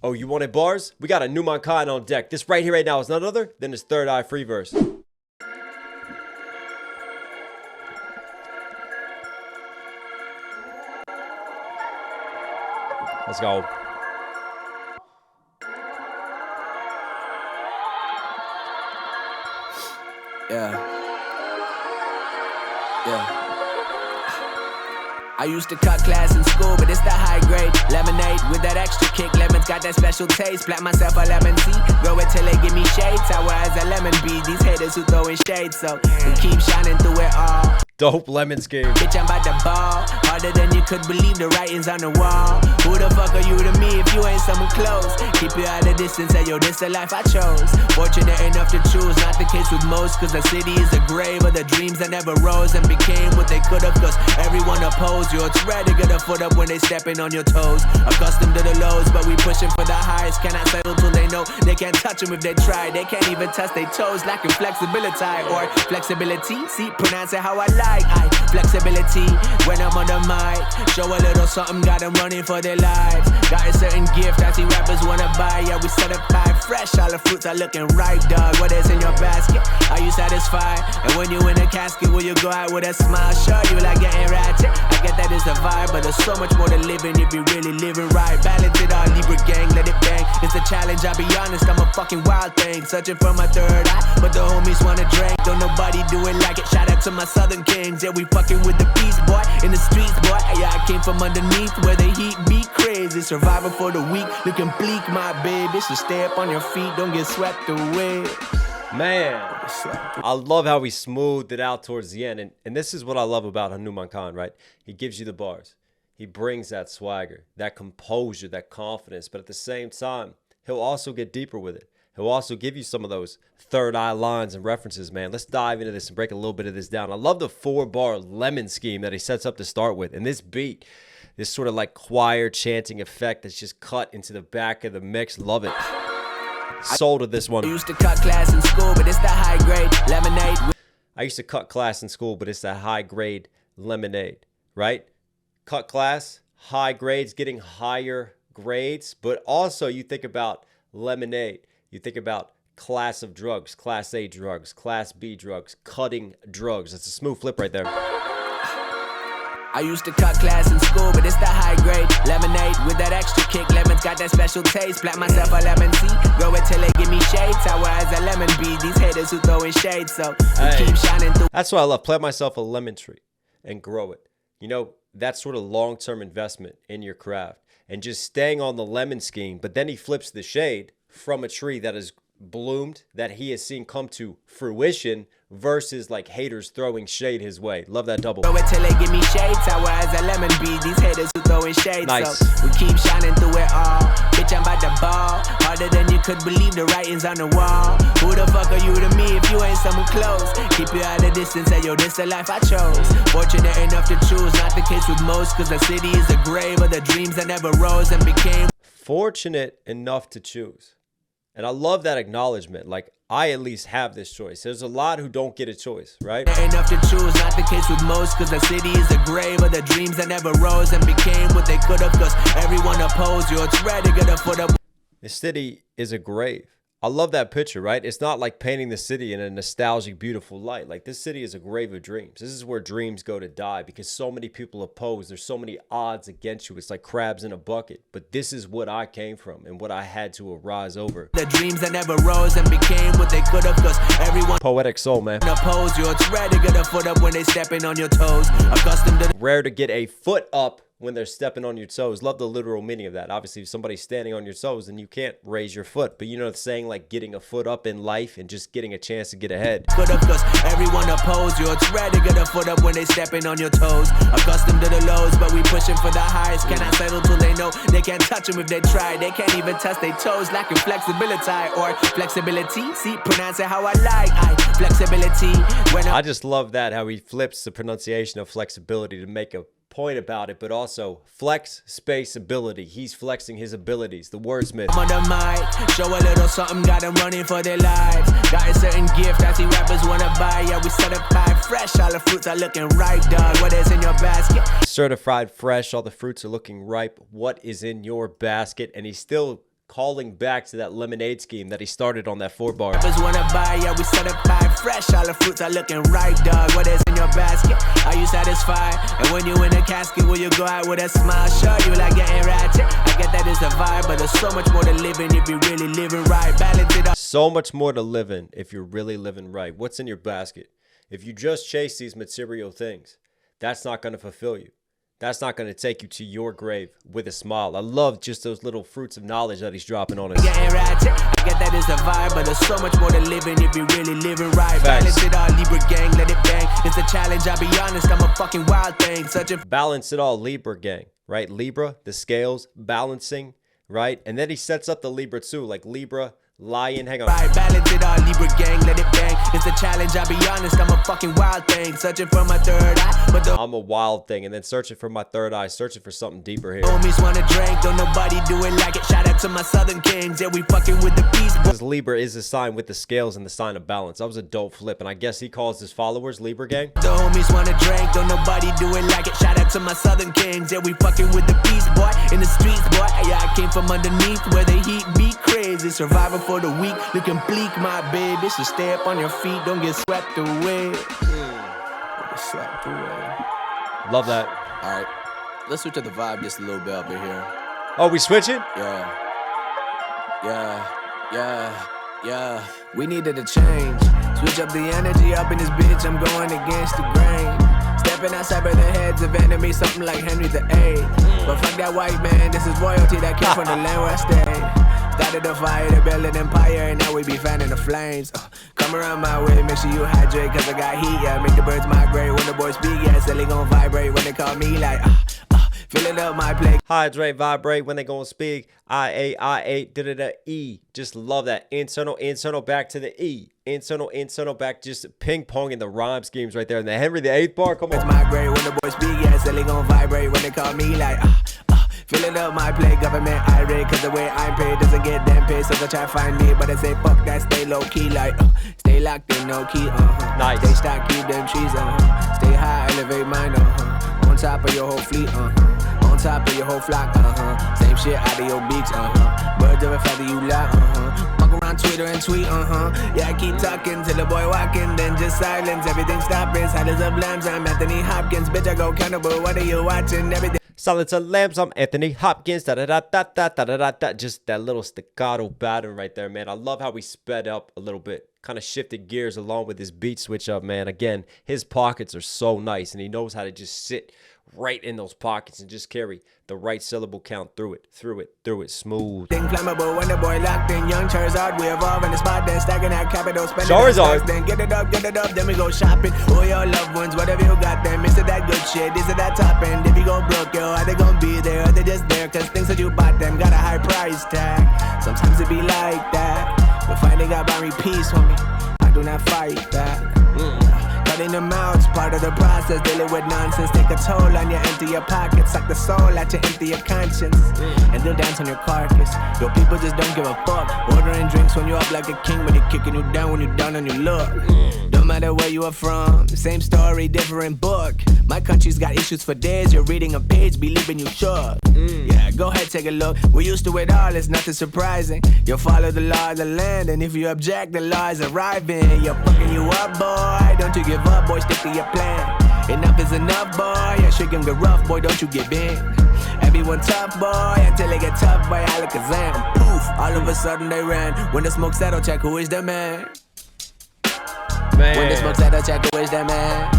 Oh, you wanted bars? We got a Hanumankind on deck. This right here right now is none other than his third eye Freeverse. Let's go. Yeah. I used to cut class in school, but it's the high grade lemonade with that extra kick. Lemon's got that special taste. Plant myself a lemon tea, grow it till they give me shade. Sour as a lemon bee. These haters who throwing shade, so we keep shining through it all. Dope lemon scheme. Bitch, I'm about to ball harder than you could believe. The writing's on the wall. Who the fuck are you to me if you ain't someone close? Keep you at a distance, and yo, this the life I chose. Fortunate enough to choose, not the case with most. Cause the city is a grave of the dreams that never rose and became what they could have. Cause everyone opposed you. It's rare to get a foot up when they stepping on your toes. Accustomed to the lows, but we pushing for the highs. Cannot settle till they know they can't touch them if they try. They can't even touch their toes, lacking flexibility or flexibility. See, pronounce it how I like. Flexibility when I'm on the mic. Show a little something, got them running for their lives. Got a certain gift I see rappers wanna buy. Yeah, we certified fresh, all the fruits are looking ripe, dog. What is in your basket? Are you satisfied? And when you in a casket, will you go out with a smile? Sure, you like getting ratchet. I get that it's a vibe, but there's so much more to living if you really living right. Balance it all, Libra gang, let it bang. It's a challenge, I'll be honest, I'm a fucking wild thing. Searching for my third eye, but the homies wanna drink. Don't nobody do it like it. Shout out to my southern kings. Yeah, we fucking with the beast, boy. In the streets, boy. Yeah, I came from underneath where the heat be crazy. Survivor for the weak, looking bleak, my baby. So stay up on your feet, don't get swept away. Man, I love how he smoothed it out towards the end. And this is what I love about Hanumankind, right? He gives you the bars. He brings that swagger, that composure, that confidence. But at the same time, he'll also get deeper with it. He'll also give you some of those third eye lines and references, man. Let's dive into this and break a little bit of this down. I love the 4-bar lemon scheme that he sets up to start with. And this beat, this sort of like choir chanting effect that's just cut into the back of the mix. Love it. Sold to this one. I used to cut class in school, but it's the high grade lemonade. I used to cut class in school, but it's the high grade lemonade, right? Cut class, high grades, getting higher grades. But also you think about lemonade. You think about class of drugs, class A drugs, class B drugs, cutting drugs. It's a smooth flip right there. I used to cut class in school, but it's the high grade lemonade with that extra kick. Lemon's got that special taste. Plant myself a lemon tea, grow it till they give me shade. Sour as a lemon bee. These haters who throwing shade, so we keep shining through. That's what I love. Plant myself a lemon tree and grow it. You know, that sort of long-term investment in your craft and just staying on the lemon scheme. But then he flips the shade from a tree that has bloomed, that he has seen come to fruition, versus like haters throwing shade his way. Love that double. Grow it till they give me shade. Sour as a lemon bee. These haters who throwing shade. Nice. So we keep shining through it all. Bitch, I'm about to ball harder than you could believe. The writing's on the wall. Who the fuck are you to me if you ain't someone close? Keep you at a distance, and yo, this the life I chose. Fortunate enough to choose, not the case with most. Cause the city is a grave of the dreams that never rose and became. Fortunate enough to choose. And I love that acknowledgement. Like, I at least have this choice. There's a lot who don't get a choice, right? Enough to choose, not the case with most. Cause the city is a grave of the dreams that never rose and became what they could have. Cause everyone opposed you. It's rare to get a foot up. The city is a grave. I love that picture, right? It's not like painting the city in a nostalgic, beautiful light. Like, this city is a grave of dreams. This is where dreams go to die because so many people oppose. There's so many odds against you. It's like crabs in a bucket. But this is what I came from and what I had to arise over. The dreams that never rose and became what they could have. Cause everyone poetic soul, man. Oppose you. It's rare to get a foot up when they stepping on your toes. Accustomed to rare to get a foot up when they're stepping on your toes. Love the literal meaning of that. Obviously, if somebody's standing on your toes, then you can't raise your foot. But you know the saying, like getting a foot up in life and just getting a chance to get ahead. Could have, cause everyone opposed you. It's rare to get a foot up when they stepping on your toes. Accustomed to the lows, but we pushing for the highs. Cannot settle till they know they can't touch them if they try. They can't even touch their toes, lacking flexibility or flexibility. See, pronounce it how I like. Flexibility. I just love that, how he flips the pronunciation of flexibility to make a point about it, but also flex space ability. He's flexing his abilities, the wordsmith. I'm on the mic, show a little something, got them running for their lives. Got a certain gift I see rappers wanna buy. Yeah, we certified fresh, all the fruits are looking ripe, dog. What is in your basket? Certified fresh, all the fruits are looking ripe. What is in your basket? And he still calling back to that lemonade scheme that he started on that 4-bar. Just wanna buy, yeah, we certified fresh. All the fruits are looking right, dog. What is in your basket? Are you satisfied? And when you in a casket, will you go out with a smile? Sure, you like getting ratchet. I get that is the vibe, but there's so much more to living if you really living right. Balance it up. So much more to living if you're really living right. What's in your basket? If you just chase these material things, that's not going to fulfill you. That's not going to take you to your grave with a smile. I love just those little fruits of knowledge that he's dropping on us. Getting ratchet. I get that is the vibe, but there's so much more to living if you really living right. Facts. Balance it all, Libra gang, let it bang. It's a challenge, I'll be honest, I'm a fucking wild thing. Searching. Balance it all, Libra gang, right? Libra, the scales, balancing, right? And then he sets up the Libra too, like Libra, lion, hang on. Right, balance it all, Libra gang, let it bang. It's a challenge, I'll be honest, I'm a fucking wild thing. Searching for my third eye, but the I'm a wild thing, and then searching for my third eye, searching for something deeper here. homies wanna drink, don't nobody do it like it. Shout out to my southern kings, yeah, we fucking with the beast. Because Libra is a sign with the scales and the sign of balance. That was a dope flip, and I guess he calls his followers Libra gang. The homies wanna drink, don't nobody do it like it. Shout out to my southern kings, yeah, we fucking with the beast, boy. In the streets, boy, yeah, I came from underneath where the heat beat crazy. Survivor for the weak, looking bleak, my baby. So stay up on your feet, don't get swept away. Get swept away. Love that. All right, let's switch up the vibe just a little bit up in here. Oh, we switching? Yeah. We needed a change. Switch up the energy up in this bitch, I'm going against the grain. Stepping outside by the heads of enemies, something like Henry VIII. But fuck that white man, this is royalty that came from the land where I stayed. Started a fire to build an empire, and now we be fanning the flames. Come around my way, make sure you hydrate, cause I got heat, yeah. Make the birds migrate when the boys speak, yeah. Silly gon' vibrate when they call me like, filling up my plate. Hydrate, vibrate when they gonna speak. I-A, da-da-da-E. Just love that. Internal, back to the E. Internal, back. Just ping-ponging the rhyme schemes right there. And the Henry VIII bar, come on. Migrate when the boys speak, yeah. Silly gon' vibrate when they call me like, filling up my plate, government irate, cause the way I'm paid doesn't get them paid. So they try to find me, but I say fuck that, stay low key, like stay locked in, no key, Nice. Stay stocked, keep them trees, stay high, elevate mine, on top of your whole fleet, on top of your whole flock, same shit out of your beaks, birds of a feather you lie, walk around Twitter and tweet, yeah, I keep talking till the boy walking, then just silence, everything stopping, silence of lambs, I'm Anthony Hopkins, bitch, I go cannibal, what are you watching, everything. Silence of Lambs, I'm Anthony Hopkins, da-da-da-da-da-da-da-da. Just that little staccato pattern right there, man. I love how we sped up a little bit. Kind of shifted gears along with his beat switch up, man. Again, his pockets are so nice, and he knows how to just sit right in those pockets and just carry the right syllable count through it, smooth. Thing flammable when the boy locked in, young Charizard, we evolve in the spot, then stacking that capital, spending Charizard. Then get it up, then we go shopping. All your loved ones, whatever you got them, is it that good shit, is it that top end? If you go broke, yo, are they gonna be there, are they just there, cause things that you bought them got a high price tag. Sometimes it be like that, but finally got buy me peace, homie, I do not fight that. Cutting them out, it's part of the process. Dealing with nonsense, take a toll on you, empty your pockets, suck the soul out you, empty your conscience, and they'll dance on your carcass. Your people just don't give a fuck. Ordering drinks when you're up like a king, but they're kicking you down when you're down on your luck. Don't matter where you are from, same story, different book. My country's got issues for days. You're reading a page, believing you should. Yeah, go ahead, take a look. We're used to it all, it's nothing surprising. You'll follow the law of the land, and if you object, the law is arriving. You're fucking you up, boy. Don't you give up, boy, stick to your plan. Enough is enough, boy. Yeah, shit can get rough, boy, don't you give in. Everyone tough, boy, until they get tough, boy, Alakazam. Poof, all of a sudden they ran. When the smoke settle, check who is the man. When the smoke settle, check who is the man.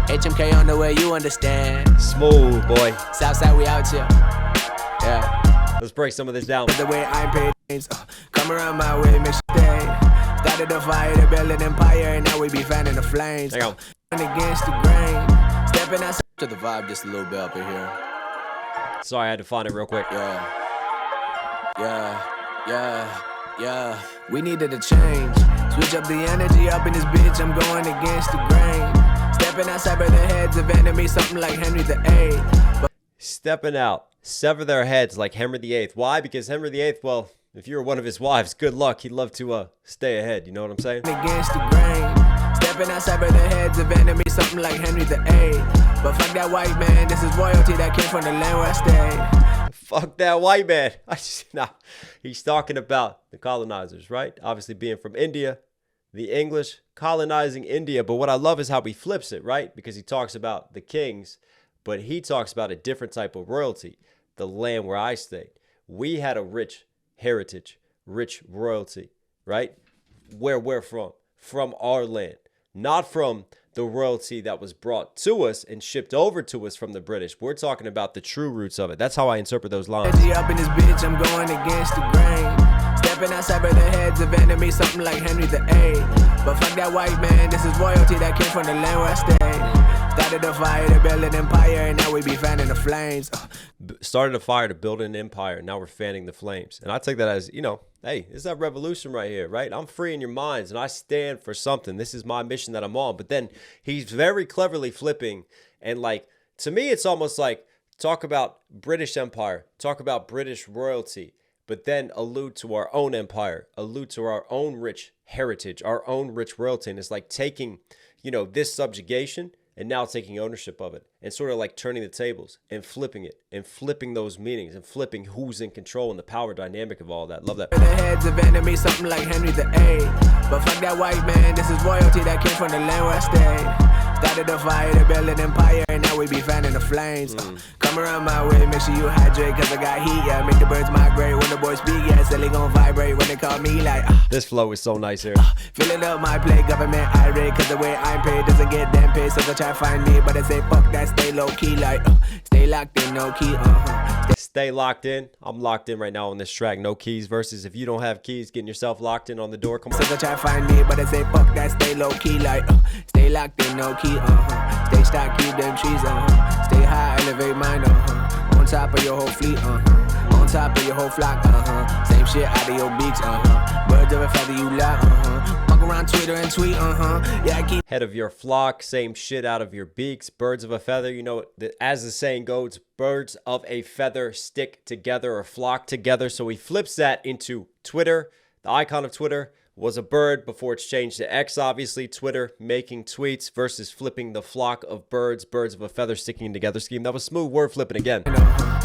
HMK on the way, you understand. Smooth, boy. Southside, we out here. Yeah. Let's break some of this down. The way I'm paid names, come around my way, make sure stay. Started a fire to build an empire, and now we be fanning the flames. Hang on. Against the grain, stepping outside. To the vibe just a little bit up in here. Sorry, I had to find it real quick. Yeah. We needed a change. Switch up the energy up in this bitch, I'm going against the grain. Stepping outside by the heads of enemies, something like Henry VIII. Stepping out, sever their heads like Henry VIII. Why? Because Henry VIII, well, if you were one of his wives, good luck. He'd love to stay ahead. You know what I'm saying? Against the grain. Stepping outside by the heads of enemies, something like Henry VIII. But fuck that white man, this is royalty that came from the land where I stayed. Fuck that white man. Nah, he's talking about the colonizers, right? Obviously being from India, the English colonizing India. But what I love is how he flips it, right? Because he talks about the kings, but he talks about a different type of royalty, the land where I stayed. We had a rich heritage, rich royalty, right? Where we're from our land, not from the royalty that was brought to us and shipped over to us from the British. We're talking about the true roots of it. That's how I interpret those lines. Up in this bitch, I'm going against the grain. Stepping outside of the heads of enemies, something like Henry VIII. But fuck that white man, this is royalty that came from the land where I stayed. Started a fire to build an empire, and now we be fanning the flames. Started a fire to build an empire, now we're fanning the flames. And I take that as, hey, this is that revolution right here, right? I'm freeing your minds, and I stand for something. This is my mission that I'm on. But then he's very cleverly flipping, and like, to me, it's almost like talk about British Empire, talk about British royalty, but then allude to our own empire, allude to our own rich heritage, our own rich royalty. And it's like taking, this subjugation and now taking ownership of it and sort of like turning the tables and flipping those meanings and flipping who's in control and the power dynamic of all that. Love that. The heads of enemies, something like Henry VIII. But fuck that white man, this is royalty that came from the land where I stayed. Started a fire to build an empire, and now we be fanning the flames. Come around my way, make sure you hydrate, cause I got heat, yeah. Make the birds migrate when the boys speak, yeah. So they gon' vibrate when they call me like, This flow is so nice here. Filling up my plate, government irate, cause the way I'm paid doesn't get them paid. So they try to find me, but they say fuck that, stay low key, like, stay locked in, no key, Stay locked in. I'm locked in right now on this track. No keys versus if you don't have keys, getting yourself locked in on the door. Come on. So they try to find me, but they say fuck that, stay low key, like, stay locked in, no key, stay stock, keep them trees, stay high, elevate mind, on top of your whole fleet, on top of your whole flock, same shit out of your beaks, birds of a feather you like, fuck around Twitter and tweet, yeah, I keep head of your flock, same shit out of your beaks, birds of a feather. As the saying goes, birds of a feather stick together or flock together. So he flips that into Twitter. The icon of Twitter was a bird before it's changed to X, obviously. Twitter making tweets versus flipping the flock of birds of a feather sticking together scheme. That was smooth word flipping again.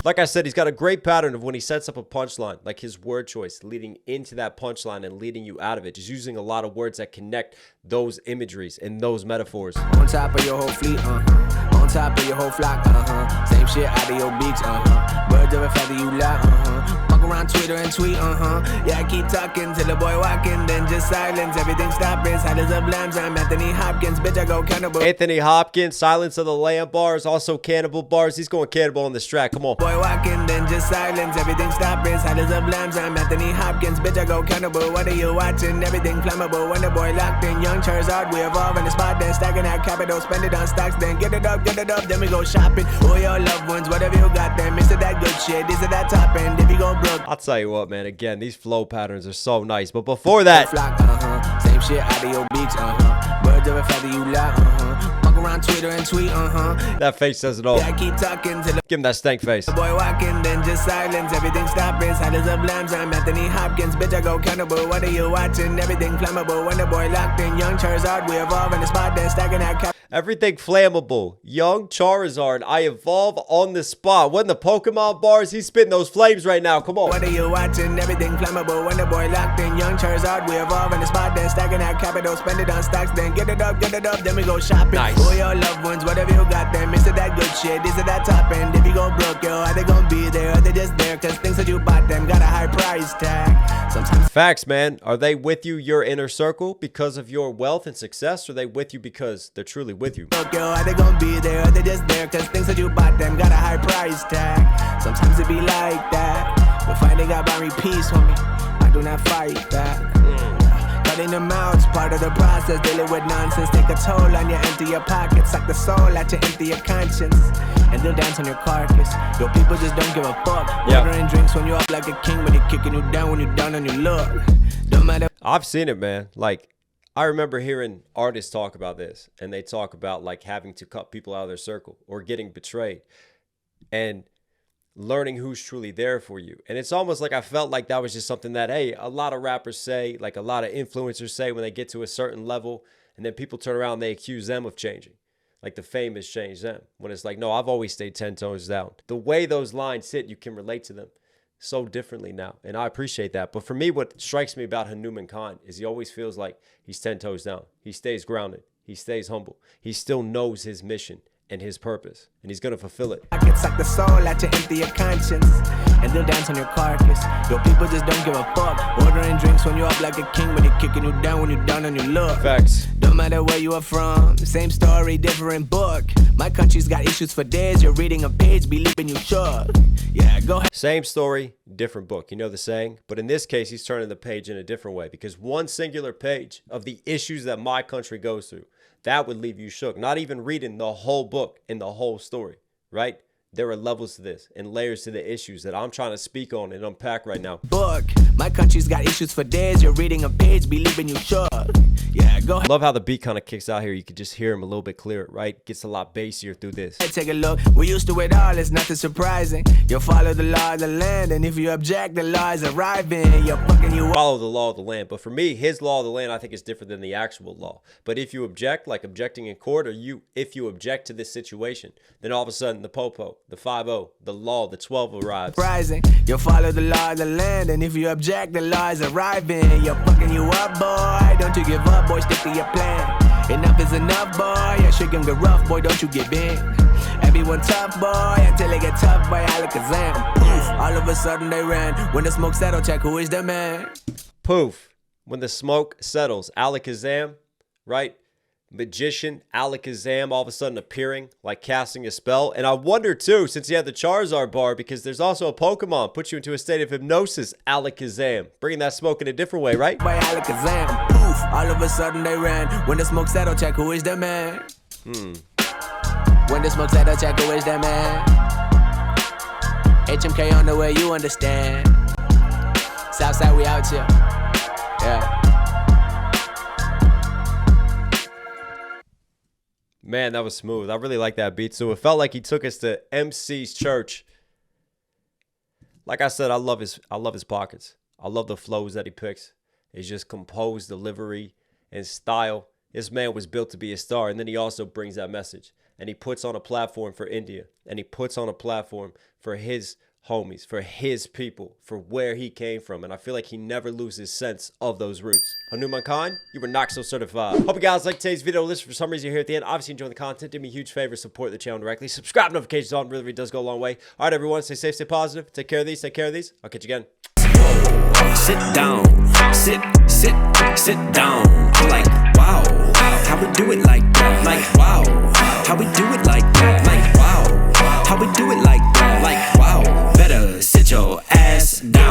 Like I said, he's got a great pattern of when he sets up a punchline, like his word choice leading into that punchline and leading you out of it. Just using a lot of words that connect those imageries and those metaphors. On top of your whole fleet, on top of your whole flock, same shit out of your beaks, birds of a feather you like, fuck around Twitter and tweet, yeah, I keep talking till the boy walking, then just silence, everything stopping, silence of lambs, I'm Anthony Hopkins, bitch, I go cannibal. Anthony Hopkins, Silence of the Lamb bars, also Cannibal bars. He's going cannibal on this track. Come on. Boy walking, then just silence, everything stopping, silence of lambs, I'm Anthony Hopkins, bitch, I go cannibal. What are you watching? Everything flammable. When the boy locked in, young Charizard, we evolve in the spot, then stacking that capital, spend it on stocks, then get it up, then we go shopping. Oh, your loved ones, whatever you got, then miss it that good shit, this is that top end, if you go broke. I'll tell you what, man, again, these flow patterns are so nice. But before that, flock, same shit out of your beaks, birds of a feather you like, fuck around Twitter and tweet, that face says it all. Yeah, I keep talking to the Give him that stank face. the boy walking, then just silence, everything stopping, silence of lambs, I'm Anthony Hopkins, bitch, I go cannibal. What are you watching? Everything flammable. When the boy locked in, young Charizard, we evolve in the spot, then stacking that cap. Everything flammable. Young Charizard, I evolve on the spot. When the Pokemon bars, he's spitting those flames right now. Come on. What are you watching? Everything flammable. When the boy locked in, young Charizard, we evolve in the spot, then stacking that capital, spend it on stocks, then get it up, then we go shopping. Nice. Oh, your loved ones, whatever you got, then miss it that good shit, this is that top end. If you go broke, yo, are they gonna be there? Are they just there? Cause things that you bought them got a high price tag. Sometimes Facts, man. Are they with you, your inner circle, because of your wealth and success? Or are they with you because they're truly with you? broke, yo, are they gonna be there? Are they just there? Cause things that you bought them got a high price tag. Sometimes it be like that. But finally got buy me peace, homie. I do not fight that. Cutting them out is part of the process. Dealing with nonsense take a toll on you. Empty your pockets, suck the soul out you, empty your conscience, and they'll dance on your carcass. Your people just don't give a fuck. Ordering drinks when you up like a king, but they're kicking you down when you're down on your luck. Don't matter. I've seen it, man. Like, I remember hearing artists talk about this, and they talk about like having to cut people out of their circle or getting betrayed and learning who's truly there for you. And it's almost like I felt like that was just something that, hey, a lot of rappers say, like a lot of influencers say when they get to a certain level, and then people turn around and they accuse them of changing. Like the fame has changed them. When it's like, no, I've always stayed 10 toes down. The way those lines sit, you can relate to them so differently now. And I appreciate that. But for me, what strikes me about Hanumankind is he always feels like he's 10 toes down. He stays grounded. He stays humble. He still knows his mission and his purpose, and he's gonna fulfill it. I can suck the soul out to empty your conscience, and then dance on your carcass. Your people just don't give a fuck. Ordering drinks when you're up like a king, but they're kicking you down when you're down on your luck. Facts. Don't matter where you are from, same story, different book. My country's got issues for days. You're reading a page, be leaping you shook. Yeah, go ahead. Same story, different book. You know the saying? But in this case, he's turning the page in a different way, because one singular page of the issues that my country goes through, that would leave you shook. Not even reading the whole book and the whole story, right? There are levels to this and layers to the issues that I'm trying to speak on and unpack right now. Book. My country's got issues for days. You're reading a page, be leaving you shook. Yeah, go ahead. Love how the beat kind of kicks out here. You can just hear him a little bit clearer, right? Gets a lot bassier through this. Take a look. We used to it all. It's nothing surprising. You follow the law of the land, and if you object, the law is arriving. You're fucking you up. Follow the law of the land. But for me, his law of the land, I think, is different than the actual law. But if you object, like objecting in court, or if you object to this situation, then all of a sudden the popo, the 5-0, the law, the 12 arrives. Rising. You follow the law of the land, and if you object, the law is arriving. You're fucking you up, boy. Don't you give up, boy. Stick to your plan. Enough is enough, boy. Your shit can get rough, boy. Don't you give in. Everyone tough, boy, until they get tough, boy. Alakazam. Poof. All of a sudden they ran. When the smoke settled, check who is the man. Poof. When the smoke settles, Alakazam, right? Magician, Alakazam, all of a sudden appearing, like casting a spell. And I wonder too, since he had the Charizard bar, because there's also a Pokemon, puts you into a state of hypnosis, Alakazam. Bringing that smoke in a different way, right? Boy, Alakazam. Poof. All of a sudden they ran. When the smoke settled, check who is the man. When the smoke settled, check who is the man. HMK on the way, you understand. Southside, we out here. Yeah. Man, that was smooth. I really like that beat. So it felt like he took us to MC's church. Like I said, I love his pockets. I love the flows that he picks. It's just composed delivery and style. This man was built to be a star. And then he also brings that message. And he puts on a platform for India. And he puts on a platform for his homies, for his people, for where he came from. And I feel like he never loses sense of those roots. Hanumankind, you were Knox so certified. Hope you guys like today's video. Listen, for some reason you're here at the end. Obviously enjoying the content. Do me a huge favor, support the channel directly. Subscribe, notifications on. Really does go a long way. All right, everyone, stay safe, stay positive. Take care of these, take care of these. I'll catch you again. Sit down, sit down. Like, wow, how we do it like that? Like, wow, how we do it like that? Like, wow, how we do it like that? Like, wow, better sit your ass down.